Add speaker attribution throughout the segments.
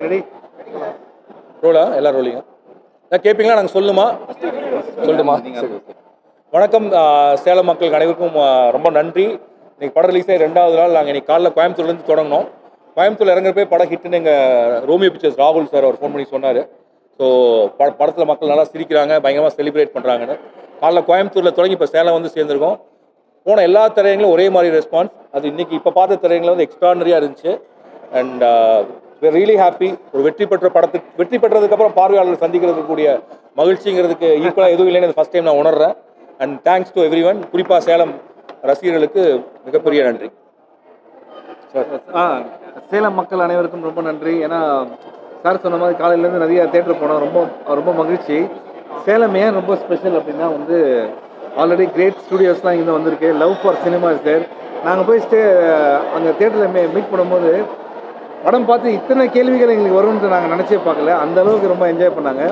Speaker 1: Ready
Speaker 2: ரோலா எல்லாரும் ரோலிங்க நான் கேட்பீங்களா நாங்கள் சொல்லட்டுமா சரி வணக்கம் சேலம் மக்களுக்கு அனைவருக்கும் ரொம்ப நன்றி. இன்றைக்கி படம் ரிலீஸ் ஆகி 2வது நாள். நாங்கள் இன்றைக்கி காலைல கோயம்புத்தூர்லேருந்து தொடங்கினோம். கோயம்புத்தூர் இறங்குறப்பே படம் ஹிட்டுன்னு எங்கள் ரோமியோ பிக்சர்ஸ் ராகுல் சார் அவர் ஃபோன் பண்ணி சொன்னார். ஸோ படத்தில் மக்கள் நல்லா சிரிக்கிறாங்க, பயங்கரமாக செலிப்ரேட் பண்ணுறாங்கன்னு. காலைல கோயம்புத்தூரில் தொடங்கி இப்போ சேலம் வந்து சேர்ந்துருக்கோம். போன எல்லா திரையங்களும் ஒரே மாதிரி ரெஸ்பான்ஸ். அது இன்றைக்கி இப்போ பார்த்த திரையங்களும் வந்து எக்ஸ்ட்ரானரியாக இருந்துச்சு. And really happy. ஒரு வெற்றி பெற்றதுக்கப்புறம் பார்வையாளர்கள் சந்திக்கிறதுக்கு கூடிய மகிழ்ச்சிங்கிறதுக்கு ஈக்குவலாக எதுவும் இல்லைன்னு ஃபஸ்ட் டைம் நான் உணர்றேன். And thanks to everyone. குறிப்பாக சேலம் ரசிகர்களுக்கு மிகப்பெரிய நன்றி.
Speaker 1: சேலம் மக்கள் அனைவருக்கும் ரொம்ப நன்றி. ஏன்னா சார் சொன்ன மாதிரி காலையிலேருந்து நிறைய தேட்டர் போனோம். ரொம்ப ரொம்ப மகிழ்ச்சி. சேலம் ஏன் ரொம்ப ஸ்பெஷல் அப்படின்னா வந்து ஆல்ரெடி கிரேட் ஸ்டுடியோஸ்லாம் இங்கே வந்திருக்கு. Love for cinema sir. நாங்கள் போய் அங்கே தேட்டரில் மீட் பண்ணும்போது படம் பார்த்து இத்தனை கேள்விகள் எங்களுக்கு வரும்னு நாங்கள் நினச்சே பார்க்கல. அந்த அளவுக்கு ரொம்ப என்ஜாய் பண்ணாங்க.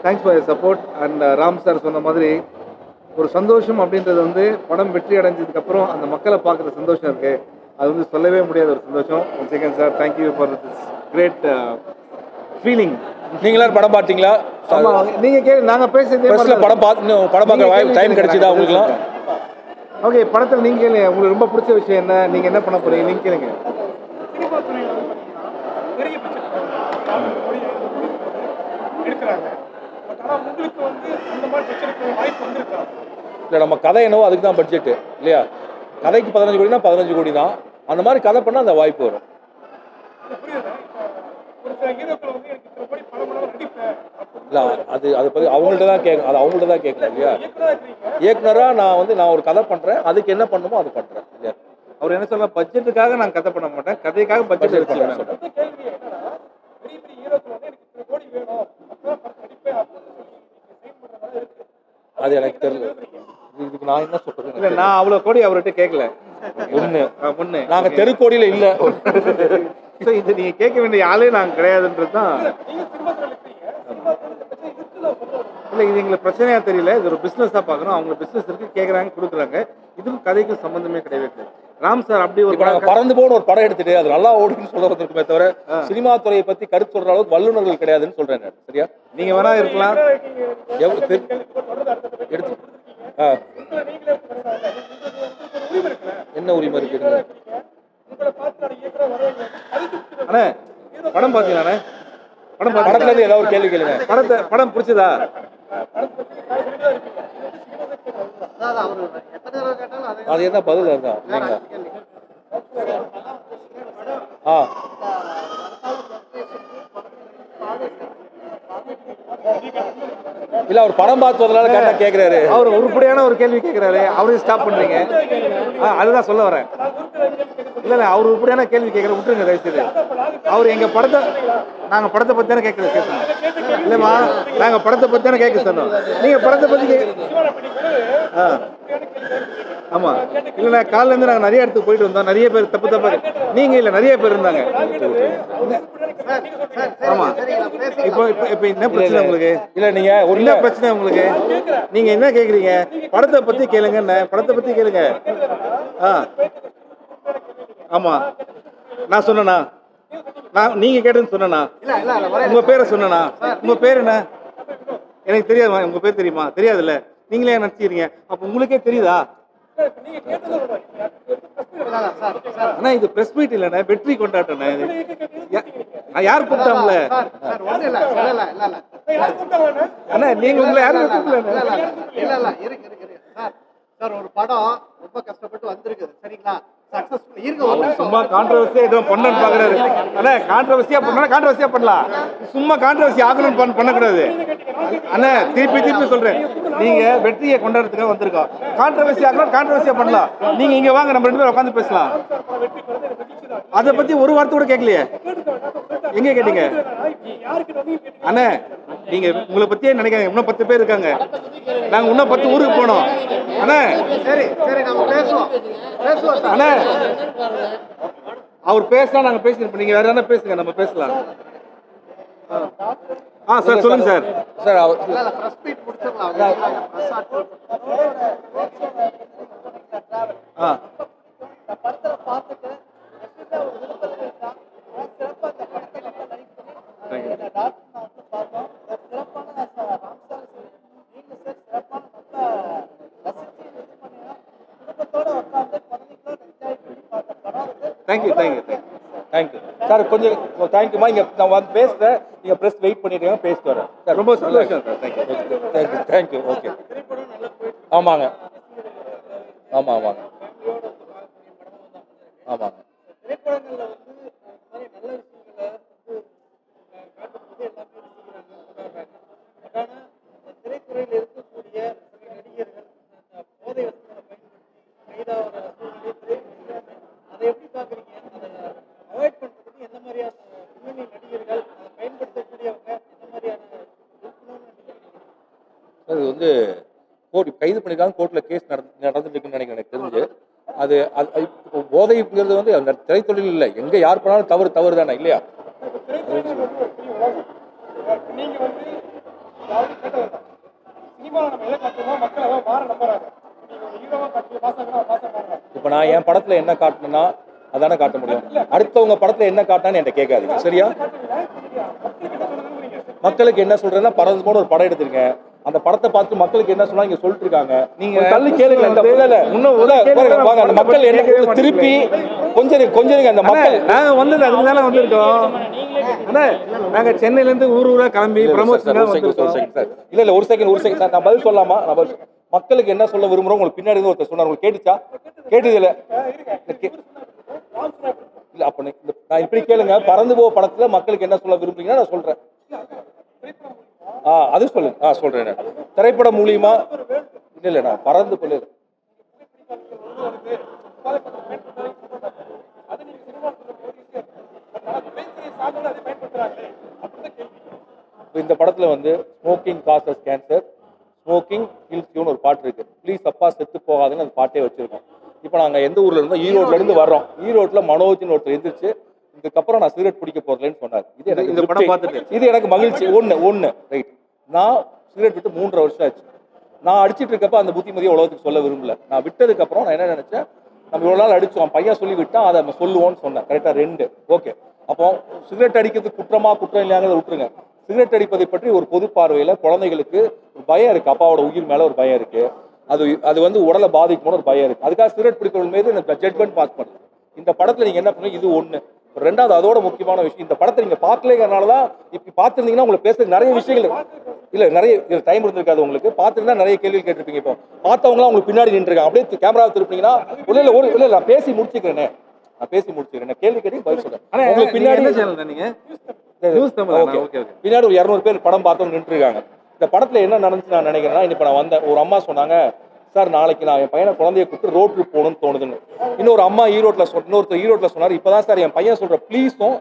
Speaker 1: Thanks for your support. And Ram sir சொன்ன மாதிரி ஒரு சந்தோஷம் அப்படின்றது வந்து படம் வெற்றி அடைஞ்சதுக்கப்புறம் அந்த மக்களை பார்க்குற சந்தோஷம் இருக்குது. அது வந்து சொல்லவே முடியாத ஒரு சந்தோஷம். One second sir, thank you for this great feeling.
Speaker 2: நீங்களாம் படம் பார்த்தீங்களா?
Speaker 1: நீங்கள் கேள்வி நாங்கள் பேசுறது
Speaker 2: படம் பார்க்க டைம் கிடைச்சதா உங்களுக்குலாம்?
Speaker 1: ஓகே, படத்தில் நீங்கள் கேளுங்க. உங்களுக்கு ரொம்ப பிடிச்ச விஷயம் என்ன? நீங்கள் என்ன பண்ண போகிறீங்க? நீங்கள் கேளுங்க.
Speaker 2: இல்லை, நம்ம கதை என்னவோ அதுக்கு தான் பட்ஜெட்டு இல்லையா? கதைக்கு 15 கோடினா 15 கோடி தான். அந்த மாதிரி கதை பண்ணால் அந்த வாய்ப்பு வரும். இல்லை, அதை பற்றி அவங்கள்ட்ட தான் கேட்கணும் இல்லையா? இயக்குனராக நான் ஒரு கதை பண்ணுறேன், அதுக்கு என்ன பண்ணுமோ அது பண்ணுறேன் இல்லையா?
Speaker 1: அவர் என்ன சொல்ல, பட்ஜெட்டுக்காக நான் கதை பண்ண மாட்டேன், கதைக்காக பட்ஜெட் எடுத்துக்கிறேன்.
Speaker 2: அது எனக்கு தெரியல. இதுக்கு நான் என்ன சொல்றது?
Speaker 1: இல்லை, நான் அவ்வளோ கோடி அவர்கிட்ட கேட்கல.
Speaker 2: ஒன்று நாங்கள் தெருக்கோடியில் இல்லை.
Speaker 1: ஸோ இது நீங்கள் கேட்க வேண்டிய ஆளே நாங்கள் கிடையாதுன்றது தான். இல்லை, இது எங்களுக்கு பிரச்சனையாக தெரியல. இது ஒரு பிஸ்னஸாக பார்க்கணும். அவங்க பிஸ்னஸ் இருக்குது, கேட்குறாங்க, கொடுக்குறாங்க. இதுவும் கதைக்கும் சம்மந்தமே கிடையாது. ராம் சார் அப்படி ஒரு
Speaker 2: பறந்து போன ஒரு படம் எடுத்துட்டு அது நல்லா ஓடுன்னு சொல்ல வந்திருக்குமே தவிர சினிமா துறையை பற்றி கருத்து சொல்கிற அளவுக்கு வல்லுநர்கள் கிடையாதுன்னு சொல்கிறேன். சரியா? நீங்கள் வேணா இருக்கலாம். எடுத்து என்ன உரிமை இருக்குதுங்க?
Speaker 1: அண்ணே, படம் பார்த்தீங்களாண்ணே?
Speaker 2: படத்துல இருந்து ஏதாவது ஒரு கேள்வி கேளுங்க.
Speaker 1: படம் பிடிச்சதா?
Speaker 2: அது என்ன பதில் அதுதான் இல்லைங்களா? இல்ல, அவர் படம் பார்த்ததுனால கரெக்டா கேக்குறாரு.
Speaker 1: அவர் உருப்படியான ஒரு கேள்வி கேட்கிறாரு, அவரையும் ஸ்டாப் பண்றீங்க. அதுதான் சொல்ல வரேன். இல்ல, அவர் உருப்படியான கேள்வி கேட்கற, விட்டுருங்க தயவுசெய்து. அவர் எங்க படத்தை நாங்க படத்தை பத்தி தானே கேட்கணும். இல்லம்மா, நாங்க படத்தை பத்தி தானே கேட்க சொன்னோம். நீங்க படத்தை பத்தி ஆமா. இல்லைண்ணா, காலைல இருந்து நாங்கள் நிறைய இடத்துக்கு போயிட்டு வந்தோம். நிறைய பேர் தப்பு நீங்க இல்லை, நிறைய பேர் இருந்தாங்க. ஆமா. இப்போ இப்போ என்ன பிரச்சனை உங்களுக்கு?
Speaker 2: இல்ல, நீங்க ஒரு
Speaker 1: என்ன பிரச்சனை உங்களுக்கு? நீங்க என்ன கேக்குறீங்க? படத்தை பத்தி கேளுங்க. என்ன படத்தை பத்தி கேளுங்க. ஆமா, நான் சொன்னேனா? நீங்க கேட்டேன்னு சொன்னேனா? உங்க பேரை சொன்னேனா? உங்க பேர் என்ன? எனக்கு தெரியாதுமா. உங்க பேர் தெரியுமா? தெரியாதுல்ல. நீங்களே நினைச்சிக்கிறீங்க. அப்ப உங்களுக்கே தெரியுதா? அண்ணா, இது பிரஸ் மீட் இல்லண்ணா, வெற்றி கொண்டாட்டம். யார் கூப்பிட்டாங்கள? அண்ணா, நீங்க உங்களை யாரும் கூப்பிடல.
Speaker 3: ஒரு படம் ரொம்ப கஷ்டப்பட்டு வந்திருக்குது, சரிங்களா?
Speaker 1: சும்மா கான்ட்ரவர்சியா எதுவும் பண்ணணும்னு பாக்குறாரு. அண்ணா, கான்ட்ரவர்சியா பண்ணலாம். சும்மா கான்ட்ரவர்சி ஆகணும்னு பண்ணக்கூடாது. அண்ணா, திருப்பி சொல்றேன், நீங்க வெற்றியை கொண்டாடுறதுக்காக வந்திருக்கோம். கான்ட்ரவர்சி ஆகணும், கான்ட்ரவர்சியா பண்ணலாம். நீங்க இங்க வாங்க, நம்ம 2 பேரும் உட்காந்து பேசலாம். அதை பத்தி ஒரு வார்த்தை கூட கேட்கலையே. எங்க கேட்டீங்க? அண்ணா, நீங்க உங்களை பத்தியே நினைக்காங்க. இன்னும் 10 பேர் இருக்காங்க. நாங்க இன்னும் 10 ஊருக்கு போனோம். அண்ணா,
Speaker 3: சரி நம்ம பேசுவோம்.
Speaker 1: அண்ணா, அவர் பேசலாம், நாங்க பேசிருப்போம். நீங்க வேற என்ன பேசுங்க, நம்ம பேசலாம். சார் சொல்லுங்க சார்.
Speaker 2: சார்,
Speaker 3: பிரஸ் மீட் முடிச்சிடலாம்.
Speaker 1: தேங்க்யூ.
Speaker 3: டாக்டர் நான் வந்து பார்த்தோம் சிறப்பான ராம்சார் நீங்க சார் சிறப்பான நல்லா ரசிச்சு இது பண்ணீங்கன்னா குடும்பத்தோட உட்காந்து குழந்தைங்களோட என்ஜாய் பண்ணி பார்த்த படம் வந்து
Speaker 1: தேங்க்யூ தேங்க்யூ
Speaker 2: தேங்க்யூ சார். கொஞ்சம் தேங்க்யூமா. இங்கே நான் வந்து பேசுகிறேன், நீங்கள் ப்ரெஸ் வெயிட் பண்ணிட்டு பேசிட்டு வரேன் சார்.
Speaker 1: ரொம்ப சந்தோஷம் sir. Thank you.
Speaker 2: Thank you thank you. Okay.
Speaker 3: திரைப்படம் நல்லா போயிட்டு
Speaker 2: ஆமாங்க ஆமாம் ஆமாங்க ஆமாங்க.
Speaker 3: திரைப்படங்கள்ல வந்து இந்த மாதிரி நல்ல விஷயங்களை வந்து காட்டும்போது எல்லாமே ரசிக்கிறாங்க கொண்டாடுறாங்க. பட் ஆனால் இந்த திரைத்துறையில் இருக்கக்கூடிய சில நடிகர்கள் அந்த போதை வசதிகளை பயன்படுத்தி கைதாகிற சூழ்நிலை திரைப்படம் அதை எப்படி பார்க்குறீங்க? அதை அவாய்ட் பண்ணுறதுக்கு எந்த மாதிரியான முன்னணி நடிகர்கள் அதை பயன்படுத்தக்கூடியவங்க எந்த மாதிரியான இருக்கணும்னு நினைக்கிறீங்க?
Speaker 2: அது வந்து கோர்ட் கைது பண்ணியிருக்காங்க, கோர்ட்டில் கேஸ் நடந்துட்டு இருக்குன்னு நினைக்கிறேன் எனக்கு தெரிஞ்சு. அது இப்போ போதைங்கிறது வந்து அந்த திரைத்தொழில் இல்லை, எங்கே யார் பண்ணாலும் தவறு தானே இல்லையா?
Speaker 3: நீங்க வந்து யாரும் கேட்டது சினிமாவில் நம்ம எதை காட்டுறோமோ மக்கள் அதான் மாற நம்புறாங்க. நீங்க ஒரு ஹீரோவா காட்டுற பாசங்கன்னா பாசம் மாறுறாங்க.
Speaker 2: இப்போ நான் என் படத்தில் என்ன காட்டணும்னா அதானே காட்ட முடியும். அடுத்தவங்க படத்தில் என்ன காட்டினான்னு என்கிட்ட கேட்காதீங்க சரியா? மக்களுக்கு என்ன சொல்றேன்னா பறந்து போன ஒரு படம் எடுத்திருக்கேன், அந்த படத்தை பார்த்து மக்களுக்கு என்ன சொன்னா இங்க சொல்லிட்டு இருக்காங்க. நீங்க தள்ளி கேளுங்க. அந்த மக்கள் என்ன திருப்பி கொஞ்சம் அந்த மக்கள்
Speaker 1: நாங்க வந்தது அதுக்கு தானே வந்திருக்கோம். அண்ணா நாங்க சென்னையில இருந்து ஊரா கிளம்பி ப்ரமோஷன்
Speaker 2: இல்ல ஒரு செகண்ட் சார், நான் பதில் சொல்லலாமா? நான் மக்களுக்கு என்ன சொல்ல விரும்புறோம் உங்களுக்கு பின்னாடி இருந்து ஒருத்தர் சொன்னார், உங்களுக்கு கேட்டுச்சா? கேட்டது இல்ல இல்ல அப்ப நான் இப்படி கேளுங்க, பறந்து போ படத்துல மக்களுக்கு என்ன சொல்ல விரும்புறீங்கன்னா நான் சொல்றேன். அது சொல்லுங்க. சொல்றேன். திரைப்படம் மூலியமா இல்ல நான் பறந்து போல இந்த படத்துல வந்து smoking causes cancer, smoking kills யூன்னு ஒரு பாட்டு இருக்கு. ப்ளீஸ் அப்பா செத்து போகாதுன்னு அந்த பாட்டே வச்சிருக்கோம். இப்போ நாங்கள் எந்த ஊர்ல இருந்தோம்? ஈரோட்ல இருந்து வர்றோம். ஈரோட்ல மனோஜ்னு ஒருத்தர் எந்திரிச்சு இதுக்கப்புறம் நான் சிகரெட் பிடிக்க போறேன்னு சொன்னார். இது எனக்கு இந்த படம் பார்த்துட்டு இது எனக்கு மகிழ்ச்சி. ஒன்று ரைட். நான் சிகரெட் விட்டு 3.5 வருஷம் ஆச்சு. நான் அடிச்சிட்டு இருக்கப்ப அந்த புத்திமதியை உலகத்துக்கு சொல்ல விரும்பல. நான் விட்டதுக்கு அப்புறம் நான் என்ன நினைச்சேன், நம்ம இவ்வளவு நாள் அடிச்சோம், பையன் சொல்லி விட்டா அதை நம்ம சொல்லுவோம்னு சொன்னேன். கரெக்டா 2 ஓகே. அப்போ சிகரெட் அடிக்கிறது குற்றம் இல்லையாங்கிறத விட்டுருங்க. சிகரெட் அடிப்பதை பற்றி ஒரு பொது பார்வையில குழந்தைகளுக்கு ஒரு பயம் இருக்கு, அப்பாவோட உயிர் மேல ஒரு பயம் இருக்கு, அது வந்து உடலை பாதிக்கும்னு ஒரு பயம் இருக்கு. அதுக்காக சிகரெட் பிடிப்பவர்கள் மீது எனக்கு ஜட்மெண்ட் பாஸ் பண்ணுது. இந்த படத்துல நீங்க என்ன பண்ணுங்க, இது ஒண்ணு. ரெண்டாவது அதோட முக்கியமான விஷயம், இந்த படத்தை நீங்க பார்க்கலங்கிறனாலதான் இப்படி பார்த்துருந்தீங்கன்னா உங்களுக்கு பேசுறது நிறைய விஷயங்கள் இல்ல, நிறைய டைம் இருந்திருக்காது உங்களுக்கு. பார்த்துருந்தா நிறைய கேள்வி கேட்டிருப்பீங்க. இப்போ பார்த்தவங்களாம் உங்களுக்கு பின்னாடி நின்றுருக்காங்க, அப்படியே கேமரா திருப்பினீங்கன்னா இல்ல நான் பேசி முடிச்சுக்கிறேன். கேள்வி கேட்டு பதில் சொல்றேன். உங்களுக்கு பின்னாடி பின்னாடி ஒரு 200 பேர் படம் பார்த்தவங்க நின்றுருக்காங்க. இந்த படத்துல என்ன நடந்துச்சு நான் நினைக்கிறேன்னா, இப்ப நான் வந்த ஒரு அம்மா சொன்னாங்க, சார் நாளைக்கு நான் என் பையனை குழந்தைய கூப்பிட்டு ரோட் ட்ரிப் போகணும்னு தோணுதுன்னு. இன்னொரு அம்மா இன்னொருத்தர் ஈரோட்ல சொன்னார், இப்பதான் சார் என் பையன் சொல்ற ப்ளீஸும்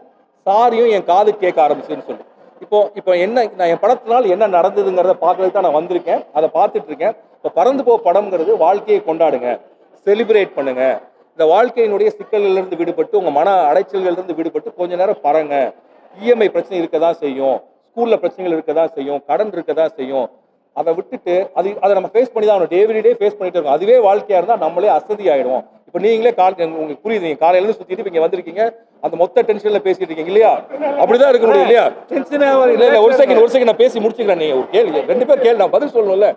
Speaker 2: சாரியும் என் காது கேட்க ஆரம்பிச்சுன்னு சொல்லி. இப்போ என்ன நான் என் படத்தினால் என்ன நடந்ததுங்கிறத பார்க்கறதுக்கு தான் நான் வந்திருக்கேன், அதை பார்த்துட்டு இருக்கேன். இப்போ பறந்து போ படம்ங்கிறது வாழ்க்கையை கொண்டாடுங்க, செலிப்ரேட் பண்ணுங்க. இந்த வாழ்க்கையினுடைய சிக்கல்கள் இருந்து விடுபட்டு உங்க மன அடைச்சல்கள் இருந்து விடுபட்டு கொஞ்ச நேரம் பறங்க. இஎம்ஐ பிரச்சனை இருக்கதான் செய்யும், ஸ்கூல்ல பிரச்சனைகள் இருக்கதான் செய்யும், கடன் இருக்கதான் செய்யும். அதை விட்டுட்டு அதை நம்ம ஃபேஸ் பண்ணி தான் டே ஃபேஸ் பண்ணிட்டு இருக்கோம். அதுவே வாழ்க்கையா இருந்தால் நம்மளே அசதி ஆயிடுவோம். இப்போ நீங்களே உங்களுக்கு புரியுது, நீங்க காலையில இருந்து சுத்திட்டு இங்க வந்திருக்கீங்க, அந்த மொத்த டென்ஷன்ல பேசிட்டு இருக்கீங்க இல்லையா? அப்படிதான் இருக்க முடியும் இல்லையா? இல்ல ஒரு செகண்ட் நான் பேசி முடிச்சுக்கிறேன். நீங்க ஒரு கேள்வி 2 பேர் கேள்வி நான் பதில் சொல்லணும்ல.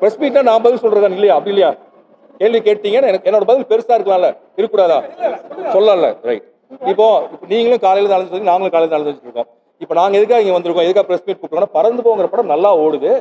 Speaker 2: பிரஸ் மீட்னா நான் பதில் சொல்றதா இல்லையா? அப்படி இல்லையா? கேள்வி கேட்டீங்கன்னா என்னோட பதில் பெருசா இருக்கலாம்ல, இருக்கக்கூடாதா? சொல்லல ரைட். இப்போ நீங்களும் காலையில நடந்து, நாங்களும் காலையில நடந்துட்டு இருக்கோம். இப்போ நாங்க எதுக்காக இங்க வந்திருக்கோம், எதுக்காக பிரஸ் மீட் கூப்பிட்டோம்னா, பறந்து போங்கிற படம் நல்லா ஓடுது,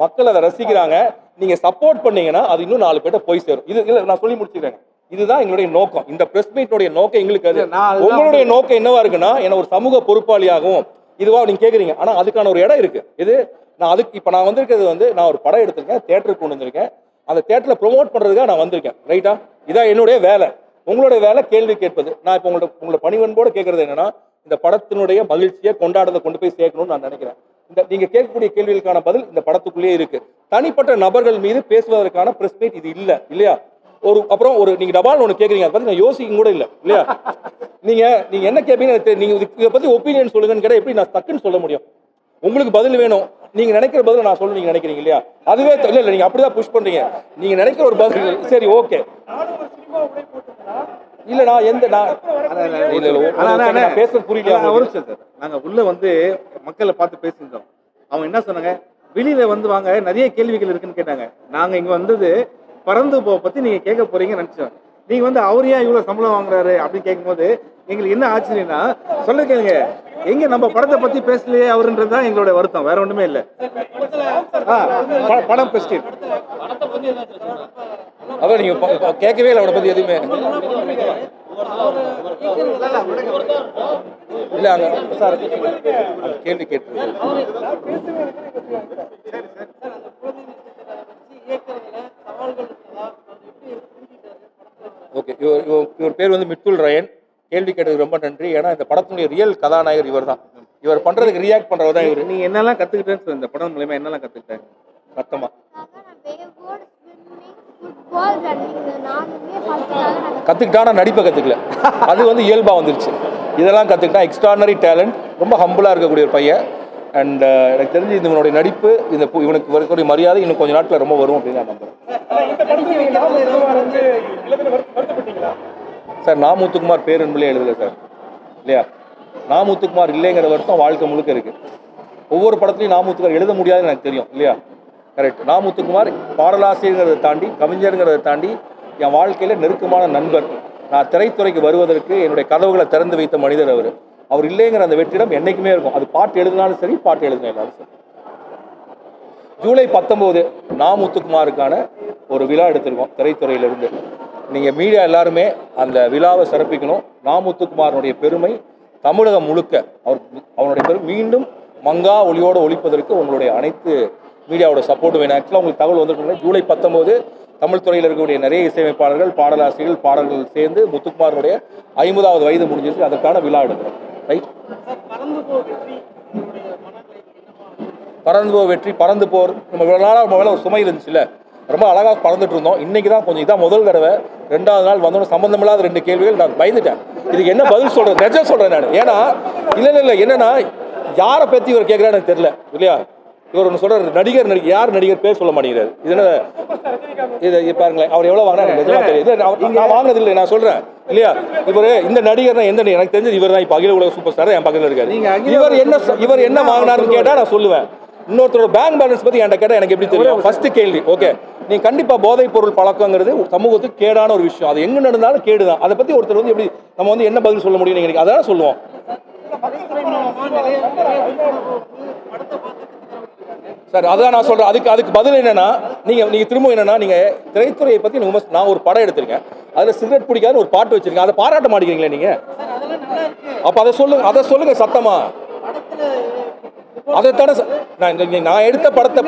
Speaker 2: மக்கள் அதை ரசிக்கிறாங்க. நீங்க சப்போர்ட் பண்ணீங்கன்னா அது இன்னும் 4 பேர்ட்ட போய் சேரும். இது இல்ல நான் சொல்லி முடிச்சுக்கிறேன். இதுதான் எங்களுடைய நோக்கம். இந்த பிரஸ் மீட்டோடைய நோக்கம் எங்களுக்கு அது. உங்களுடைய நோக்கம் என்னவா இருக்குன்னா, என்ன ஒரு சமூக பொறுப்பாளியாகவும் இதுவா நீங்க கேக்குறீங்க. ஆனா அதுக்கான ஒரு இடம் இருக்கு. இது நான் அதுக்கு இப்ப நான் வந்திருக்கிறது வந்து, நான் ஒரு படம் எடுத்திருக்கேன், தியேட்டருக்கு கொண்டு வந்திருக்கேன். அந்த தியேட்டர்ல ப்ரொமோட் பண்றதுக்காக நான் வந்திருக்கேன். ரைட்டா? இதான் என்னுடைய வேலை. உங்களுடைய வேலை கேள்வி கேட்பது. நான் இப்போ உங்களோட பணிவன்போடு கேட்கறது என்னன்னா, இந்த படத்தினுடைய மகிழ்ச்சியை கொண்டாடுறதை கொண்டு போய் சேர்க்கணும்னு நான் நினைக்கிறேன். நீங்க கேட்கக்கூடிய கேள்விகளுக்கான பதில் இந்த படத்துக்குள்ளேயே இருக்கு. தனிப்பட்ட நபர்கள் மீது பேசுவதற்கான பிரஸ் மீட் இது இல்லையா? அப்புறம் நீங்க டபால் ஒன்று கேட்குறீங்க, அதை பத்தி நான் யோசிக்க கூட இல்லை இல்லையா? நீங்க என்ன கேட்பீங்க, நீங்க இதை பத்தி ஒப்பீனியன் சொல்லுங்கன்னு கேட்டா எப்படி நான் டக்குன்னு சொல்ல முடியும்? உங்களுக்கு பதில் வேணும். நீங்க நினைக்கிற பதில் நான் சொல்ல நீங்க நினைக்கிறீங்க இல்லையா? அதுவே இல்ல நீங்க அப்படிதான் புஷ் பண்றீங்க. நீங்க நினைக்கிற ஒரு பதில் சரி ஓகே. இல்ல நான் எந்த நான் இல்ல நான் பேசுறது புரியல
Speaker 1: ஒரு நிமிஷம் சார். நாங்க உள்ள வந்து மக்களை பார்த்து பேசியிருந்தோம். அவங்க என்ன சொன்னாங்க, வெளியில வந்து வாங்க நிறைய கேள்விகள் இருக்குன்னு கேட்டாங்க. நாங்க இங்க வந்தது பறந்து போக பத்தி நீங்க கேட்க போறீங்கன்னு நினைச்சோம். நீங்க வந்து அவர் ஏன் இவ்வளவு சம்பளம் வாங்குறாரு அப்படின்னு கேட்கும்போது எங்களுக்கு என்ன ஆச்சரியம்னா, சொல்ல கேளுங்க, எங்க நம்ம படத்தை பத்தி பேசலையே அவருன்றதுதான் எங்களோட வருத்தம், வேற ஒண்ணுமே இல்ல. படம் பெஸ்டிவ்
Speaker 2: அதான் நீங்க கேட்கவே இல்லை அவனை பத்தி எதுவுமே இல்ல அங்க சார் கேள்வி கேட்டு ஓகே. இவர் பேர் வந்து மித்துல் ரயன். கேள்வி கேட்டதுக்கு ரொம்ப நன்றி. ஏன்னா இந்த படத்துடைய ரியல் கதாநாயகர் இவர் தான். இவர் பண்றதுக்கு ரியாக்ட் பண்றவர் தான் இவர்.
Speaker 1: நீ என்னெல்லாம் கத்துக்கிட்டேன்னு இந்த படம் மூலமா என்னெல்லாம் கத்துக்கிட்டேன்
Speaker 2: சத்தமா
Speaker 4: ஃபுட்பால் ரன்னிங் நானுமே பார்த்துக்காக
Speaker 2: கத்துக்கிட்டானா நடிப்பை கத்துக்கல, அது வந்து இயல்பா வந்துருச்சு. இதெல்லாம் கத்துக்கிட்டா எக்ஸ்ட்ரானரி டேலண்ட், ரொம்ப ஹம்பிளா இருக்கக்கூடிய ஒரு பையன். அண்ட் எனக்கு தெரிஞ்சு இவனுடைய நடிப்பு, இந்த இவனுக்கு வரக்கூடிய மரியாதை இன்னும் கொஞ்சம் நாட்டில் ரொம்ப வரும் அப்படின்னு நான் நம்புறேன். சார் நா முத்துக்குமார் பேர் என்பதே எழுதலை சார், இல்லையா? நா முத்துக்குமார் இல்லைங்கிற வருத்தம் வாழ்க்கை முழுக்க இருக்கு. ஒவ்வொரு படத்துலையும் நா முத்துக்குமார் எழுத முடியாதுன்னு எனக்கு தெரியும், இல்லையா? கரெக்ட். நா முத்துக்குமார் பாடலாசிரியங்கிறதை தாண்டி, கவிஞருங்கிறத தாண்டி என் வாழ்க்கையில் நெருக்கமான நண்பர். நான் திரைத்துறைக்கு வருவதற்கு என்னுடைய கதவுகளை திறந்து வைத்த மனிதர் அவர். அவர் இல்லைங்கிற அந்த வெற்றிடம் என்றைக்குமே இருக்கும். அது பாட்டு எழுதினாலும் சரி, பாட்டு எழுதினா எல்லாரும் சரி. ஜூலை 19 நா முத்துக்குமாருக்கான ஒரு விழா எடுத்திருக்கோம் திரைத்துறையிலிருந்து. நீங்கள் மீடியா எல்லாருமே அந்த விழாவை சிறப்பிக்கணும். நா முத்துக்குமாரனுடைய பெருமை தமிழகம் முழுக்க அவனுடைய பெருமை மீண்டும் மங்கா ஒளியோடு ஒழிப்பதற்கு உங்களுடைய அனைத்து மீடியாவோட சப்போர்ட் வேணும். ஆக்சுவலாக உங்களுக்கு தகவல் வந்துருக்கு. ஜூலை 19 தமிழ் துறையில் இருக்கக்கூடிய நிறைய இசையமைப்பாளர்கள், பாடலாசிரியர்கள், பாடல்கள் சேர்ந்து முத்துக்குமாரனுடைய 50வது வயது முடிஞ்சிச்சு. அதற்கான விழா எடுக்கிறோம். ரைட். பறந்து போ வெற்றி, பறந்து போர். நம்ம இவ்வளோ நாளாக நம்ம மேலே ஒரு சுமை இருந்துச்சுல்ல, ரொம்ப அழகாக பறந்துட்டு இருந்தோம். இன்னைக்கு தான் கொஞ்சம் இதான் முதல் தடவை. 2வது நாள் வந்தோட சம்பந்தமில்லாத 2 கேள்விகள். நான் பயந்துட்டேன், இதுக்கு என்ன பதில் சொல்கிறேன், நிஜம் சொல்கிறேன் நான். ஏன்னா இல்லை என்னன்னா யாரை பற்றி இவர் கேட்குறான்னு எனக்கு தெரியல, இல்லையா? இவர் ஒன்று சொல்கிறார், நடிகர் யார் நடிகர் பேர் சொல்ல மாட்டேங்கிறார். இது என்ன இது பாருங்களேன், அவர் எவ்வளோ வாங்கினா எனக்கு நிஜமாக தெரியுது. நான் வாங்கினது இல்லை, நான் சொல்கிறேன், இல்லையா? இவர் இந்த நடிகர்னா எந்த எனக்கு தெரிஞ்சது இவர் தான். இப்போ அகில உலக சூப்பர் ஸ்டார் என் பக்கத்தில் இருக்காரு. இவர் என்ன வாங்கினாருன்னு கேட்டால் நான் சொல்லுவேன். இன்னொருத்தரோட பேங்க் பேலன்ஸ் பற்றி என்கிட்ட கேட்டால் எனக்கு எப்படி தெரியும்? ஃபர்ஸ்ட் கேள்வி. ஓகே, நீ கண்டிப்பாக போதைப் பொருள் பழக்கங்கிறது சமூகத்துக்கு கேடான ஒரு விஷயம். அது எங்கே நடந்தாலும் கேடு தான். அதை பற்றி ஒருத்தர் வந்து எப்படி நம்ம வந்து என்ன பதில் சொல்ல முடியும்? நீங்கள் அதான் சொல்லுவோம். சார் அதான் நான் சொல்கிறேன். அதுக்கு பதில் என்னன்னா, நீங்கள் திரும்ப என்னன்னா, நீங்கள் திரைத்துறையை பற்றி நான் ஒரு படம் எடுத்திருக்கேன், அதில் சிகரெட் பிடிக்காத ஒரு பாட்டு வச்சிருக்கேன், அதை பாராட்ட மாட்டேங்கிறீங்களே நீங்கள்? அப்போ அதை சொல்லுங்க சத்தமா. அதைத்தானே நான் எடுத்த படத்தை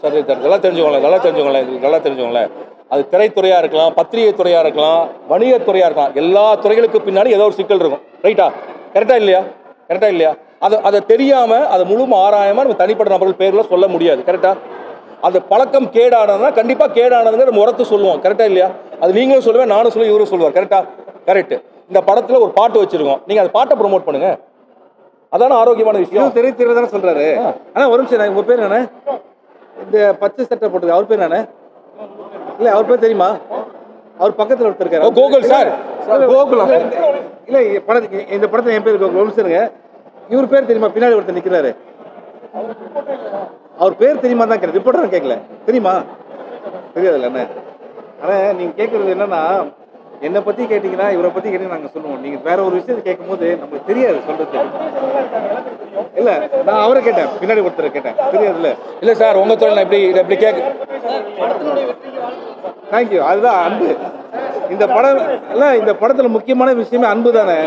Speaker 2: சார் இதெல்லாம் தெரிஞ்சுக்கோங்களேன். அது திரைத்துறையாக இருக்கலாம், பத்திரிகை துறையாக இருக்கலாம், வணிகத்துறையாக இருக்கலாம். எல்லா துறைகளுக்கு பின்னாடி ஏதோ ஒரு சிக்கல் இருக்கும். ரைட்டா? கரெக்டாக இல்லையா? அதை தெரியாமல், அதை முழு ஆராயாமல் நம்ம தனிப்பட்ட நபர்கள் பேரில் சொல்ல முடியாது. கரெக்டா? அது பழக்கம் கேடானதுன்னா கண்டிப்பாக கேடானதுங்க நம்ம உரத்து சொல்லுவோம். கரெக்டாக இல்லையா? அது நீங்களும் சொல்லுவேன், நானும் சொல்லுவேன், இவரும் சொல்லுவார். கரெக்டா? கரெக்ட். இந்த படத்தில் ஒரு பாட்டு வச்சிருக்கோம், நீங்கள் அந்த பாட்டை ப்ரொமோட் பண்ணுங்க. அதான ஆரோக்கியமான விஷயம்.
Speaker 1: திரைத்துறை தானே சொல்றாரு. ஆனால் ஒரு நிமிஷம், உங்கள் பேர் என்ன? இந்த பச்சை சட்டை போட்டது அவர் பேர் என்ன? இல்லை அவர் பேர் தெரியுமா? அவர் பக்கத்தில் ஒருத்தர் இருக்காரு, கோகுல் சார். கோகுலம் இல்லை, இந்த படத்தில் என் பேர் கோகுல் சாருங்க. இவர் பேர் தெரியுமா? பின்னாடி ஒருத்தர் நிற்கிறாரு, அவர் பேர் தெரியுமா தான் கேட்குறேன். ரிப்போர்ட்டர் கேட்கல. தெரியுமா? தெரியாதுல்ல என்ன? ஆனால் நீங்கள் கேட்குறது என்னன்னா, என்னை பற்றி கேட்டிங்கன்னா, இவரை பற்றி கேட்டீங்கன்னா நாங்கள் சொல்லுவோம். நீங்கள் வேற ஒரு விஷயத்தை கேட்கும் போது நமக்கு தெரியாது சொல்றது. இல்லை, நான் அவரை கேட்டேன், பின்னாடி ஒருத்தரை கேட்டேன், தெரியாதுல்ல.
Speaker 2: இல்லை சார், உங்கள் தொழில் நான் எப்படி கேட்க.
Speaker 1: தேங்க்யூ. அதுதான் அன்பு. இந்த படம் இல்லை, இந்த படத்தில் முக்கியமான விஷயமே அன்பு தானே.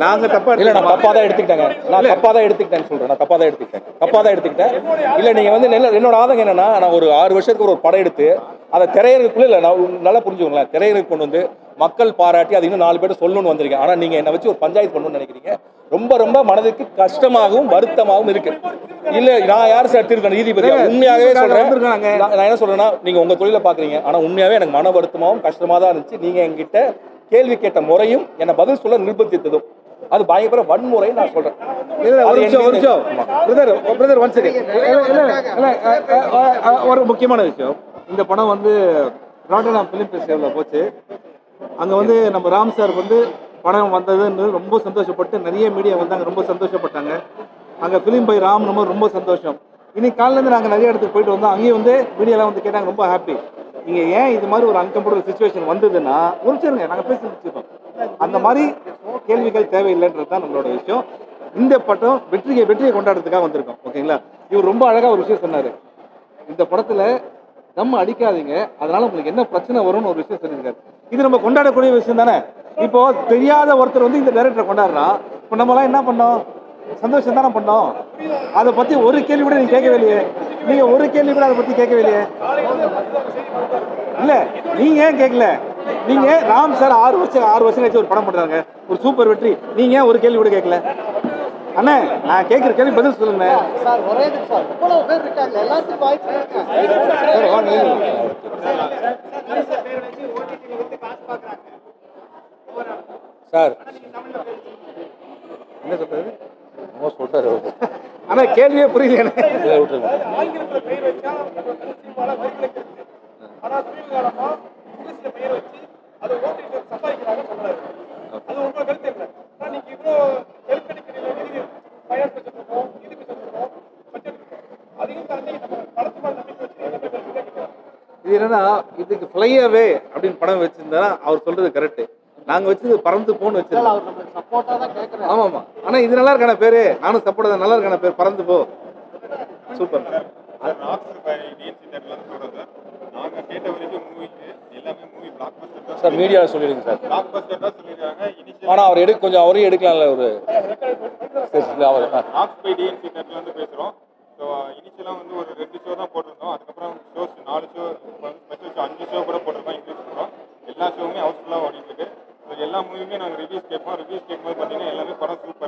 Speaker 1: நாங்க தப்பா
Speaker 2: இல்ல, நான் தப்பா தான் எடுத்துக்கிட்டேன். சொல்றேன், நான் தப்பா தான் எடுத்துக்கிட்டேன். இல்ல, நீங்க வந்து என்னோட ஆதங்கம் என்னன்னா, நான் ஒரு 6 வருஷத்துக்கு ஒரு படம் எடுத்து அதை திரையரங்குக்குள்ள இல்ல, நான் நல்லா புரிஞ்சுக்கோங்களேன், திரையரங்கு கொண்டு வந்து மக்கள் பாராட்டி அது இன்னும் 4 பேர் சொல்லணும்னு வந்திருக்கேன். ஆனா நீங்க என்னை வச்சு ஒரு பஞ்சாயத்து பண்ணணும்னு நினைக்கிறீங்க. ரொம்ப மனதுக்கு கஷ்டமாகவும் வருத்தமாகவும் இருக்கு. இல்ல, நான் யார் சார் இருக்கேன் நீதிபதி? உண்மையாகவே சொல்றேன். நான் என்ன சொல்றேன்னா, நீங்க உங்க தொழிலை பாக்குறீங்க, ஆனா உண்மையாவே எனக்கு மன வருத்தமாகவும் கஷ்டமா தான் இருந்துச்சு. நீங்க என்கிட்ட கேள்வி கேட்ட முறையும் என்னை பதில் சொல்ல நிர்பந்தித்ததும் அது பயங்கர வன்முறை. நான் சொல்றேன்.
Speaker 1: ஒரு முக்கியமான விஷயம், இந்த படம் வந்து ராட்டர்டாம் ஃபிலிம் ஃபெஸ்டிவலில் போச்சு. அங்கே வந்து நம்ம ராம் சார் வந்து படம் வந்ததுன்னு ரொம்ப சந்தோஷப்பட்டு நிறைய மீடியா வந்தாங்க, ரொம்ப சந்தோஷப்பட்டாங்க. அங்கே ஃபிலிம் பை ராம் ரொம்ப சந்தோஷம். இன்னைக்கு காலையிலேருந்து நாங்கள் நிறைய இடத்துக்கு போயிட்டு வந்தோம். அங்கேயும் வந்து மீடியாலாம் வந்து கேட்டாங்க, ரொம்ப ஹாப்பி. நீங்கள் ஏன் இது மாதிரி ஒரு அன்கம்ஃபர்டபுள் சுச்சுவேஷன் வந்ததுன்னா முடிச்சிருங்க, நாங்கள் பேசி முடிச்சிருக்கோம். அந்த மாதிரி கேள்விகள் தேவையில்லைன்றது தான் நம்மளோட விஷயம். இந்த படம் வெற்றியை கொண்டாடுறதுக்காக வந்திருக்கோம். ஓகேங்களா? இவர் ரொம்ப அழகாக ஒரு விஷயம் சொன்னார். இந்த படத்தில் நம்ம அடிக்காதீங்க, அதனால உங்களுக்கு என்ன பிரச்சனை வரும்னு ஒரு விஷயம் சொல்லியிருக்காரு. இது நம்ம கொண்டாடக்கூடிய விஷயம் தானே. இப்போ தெரியாத ஒருத்தர் வந்து இந்த டைரக்டரை கொண்டாடுறான். இப்போ நம்மளாம் என்ன பண்ணோம்? சந்தோஷம் தானே பண்ணோம். அதை பற்றி ஒரு கேள்வி கூட நீங்கள் கேட்கவே இல்லையே. நீங்கள் ஒரு கேள்வி கூட அதை பற்றி கேட்கவே இல்லையே. இல்லை, நீங்கள் ஏன் கேட்கல? நீங்கள் ராம் சார் 6 வருஷம் கழிச்சு ஒரு படம் பண்ணுறாங்க, ஒரு சூப்பர் வெற்றி. நீங்கள் ஏன் ஒரு கேள்வி கூட கேட்கல? அண்ணே, நான் கேட்குற கேள்வி பதில் சொல்லுங்க
Speaker 3: சார். ஒரே நிமிஷம், இவ்வளவு பேர் இருக்காங்க, எல்லாத்துக்கும் வாய்ப்பு இருக்கு.
Speaker 1: சார். வாங்க.
Speaker 2: சார்
Speaker 1: என்ன சொல்றாரு?
Speaker 2: ரொம்ப சொல்றாரு.
Speaker 1: ஆனா கேள்வியே புரியல எனக்கு.
Speaker 3: ஆங்கிலத்தில் பெயர் வச்சா சினிமால வரிகளுக்கு இருக்கு. ஆனா சமீபகாலமா இங்கிலீஷ்ல பெயர் வச்சு அதை ஓட்டிட்டு சம்பாதிக்கிறாங்க சொல்றாரு. அது உங்க கருத்து இல்லை. ஆனா நீங்க இவ்வளோ நெருக்கடிக்கிறீங்க, நிதி ஃபைனான்ஸ் வச்சிருக்கோம், இதுக்கு வச்சிருக்கோம், பட்ஜெட் இருக்கும். அதையும் தாண்டி நம்ம படத்து மேல நம்பிக்கை வச்சு எல்லாமே கேட்கிறோம்.
Speaker 1: இது என்னன்னா, இதுக்கு ஃப்ளை அவே அப்படின்னு படம் வச்சிருந்தா அவர் சொல்றது கரெக்ட். நாங்க வச்சது பறந்து போன்னு வச்சிருக்கோம்.
Speaker 3: அவர் நம்மளுக்கு சப்போர்ட்டா தான் கேட்கறாரு.
Speaker 1: ஆமாமா. ஆனா இது நல்லா இருக்கான பேரு, நானும் சப்போர்ட் தான். நல்லா இருக்கான பேர் பறந்து போ. சூப்பர்.
Speaker 5: நாங்க கேட்ட வரைக்கும் மூவிக்கு எல்லாமே மூவி பிளாக் பஸ்டர் தான்.
Speaker 2: சார் மீடியாவில் சொல்லிடுங்க சார்.
Speaker 5: பிளாக் பஸ்டர் தான் சொல்லிருக்காங்க. இனிஷியல்
Speaker 2: ஆனால் அவர் கொஞ்சம் அவரையும் எடுக்கலாம்ல ஒரு அவர்
Speaker 5: ராக்ஸ் பை டிஎன்சி தேட்டர்ல இருந்து பேசுறோம். ஸோ இனிஷியலா வந்து ஒரு 2 ஷோ தான் போட்டிருந்தோம். அதுக்கப்புறம் shows 4 show, special show 5 show கூட போட்டிருக்கோம், இன்க்ரீஸ் பண்ணுறோம். எல்லா ஷோவுமே ஹவுஸ்ஃபுல்லாக ஓடிட்டு இருக்கு. ஸோ எல்லா மூவியுமே நாங்கள் ரிவ்யூஸ் கேட்போம். ரிவ்யூஸ் கேட்கும்போது பார்த்தீங்கன்னா எல்லாமே படம் சூப்பர்